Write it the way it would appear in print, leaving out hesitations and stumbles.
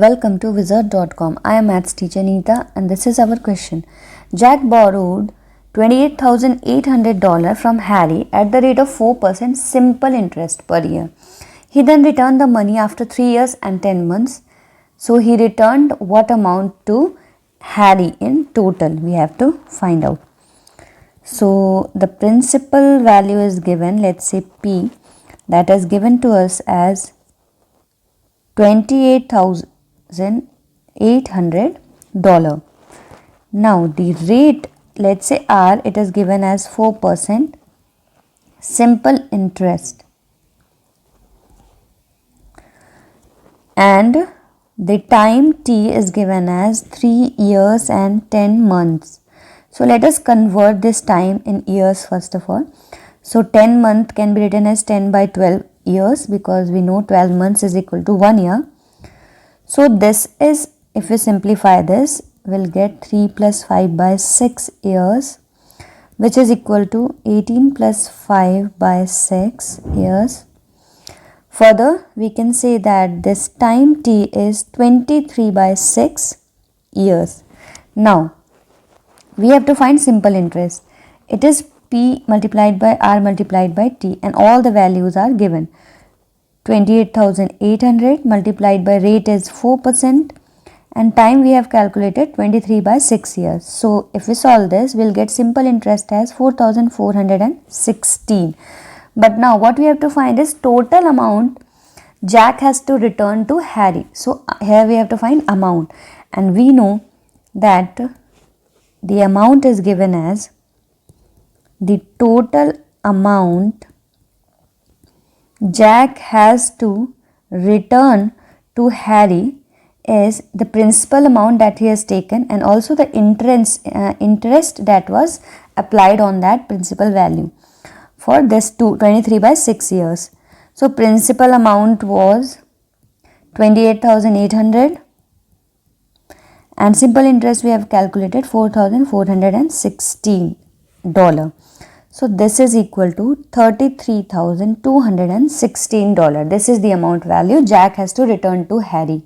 Welcome to wizard.com. I am maths teacher Neeta and this is our question. Jack borrowed $28,800 from Harry at the rate of 4% simple interest per year. He then returned the money after 3 years and 10 months. So he returned what amount to Harry in total? We have to find out. So the principal value is given, let's say P, that is given to us as $28,800. Now the rate, let's say R, it is given as 4% simple interest, and the time T is given as 3 years and 10 months. So let us convert this time in years first of all. So 10 month can be written as 10 by 12 years because we know 12 months is equal to 1 year. So this is, if we simplify this, we'll get 3 plus 5 by 6 years, which is equal to 18 plus 5 by 6 years. Further, we can say that this time T is 23 by 6 years. Now, we have to find simple interest. It is P multiplied by R multiplied by T and all the values are given. 28,800 multiplied by rate is 4% and time we have calculated 23 by 6 years. So, if we solve this, we'll get simple interest as 4,416. But now what we have to find is total amount Jack has to return to Harry. So, here we have to find amount and we know that the amount is given as the total amount Jack has to return to Harry is the principal amount that he has taken and also the interest that was applied on that principal value for this 23 by 6 years. So, principal amount was 28,800 and simple interest we have calculated $4,416. So, this is equal to $33,216. This is the amount value Jack has to return to Harry.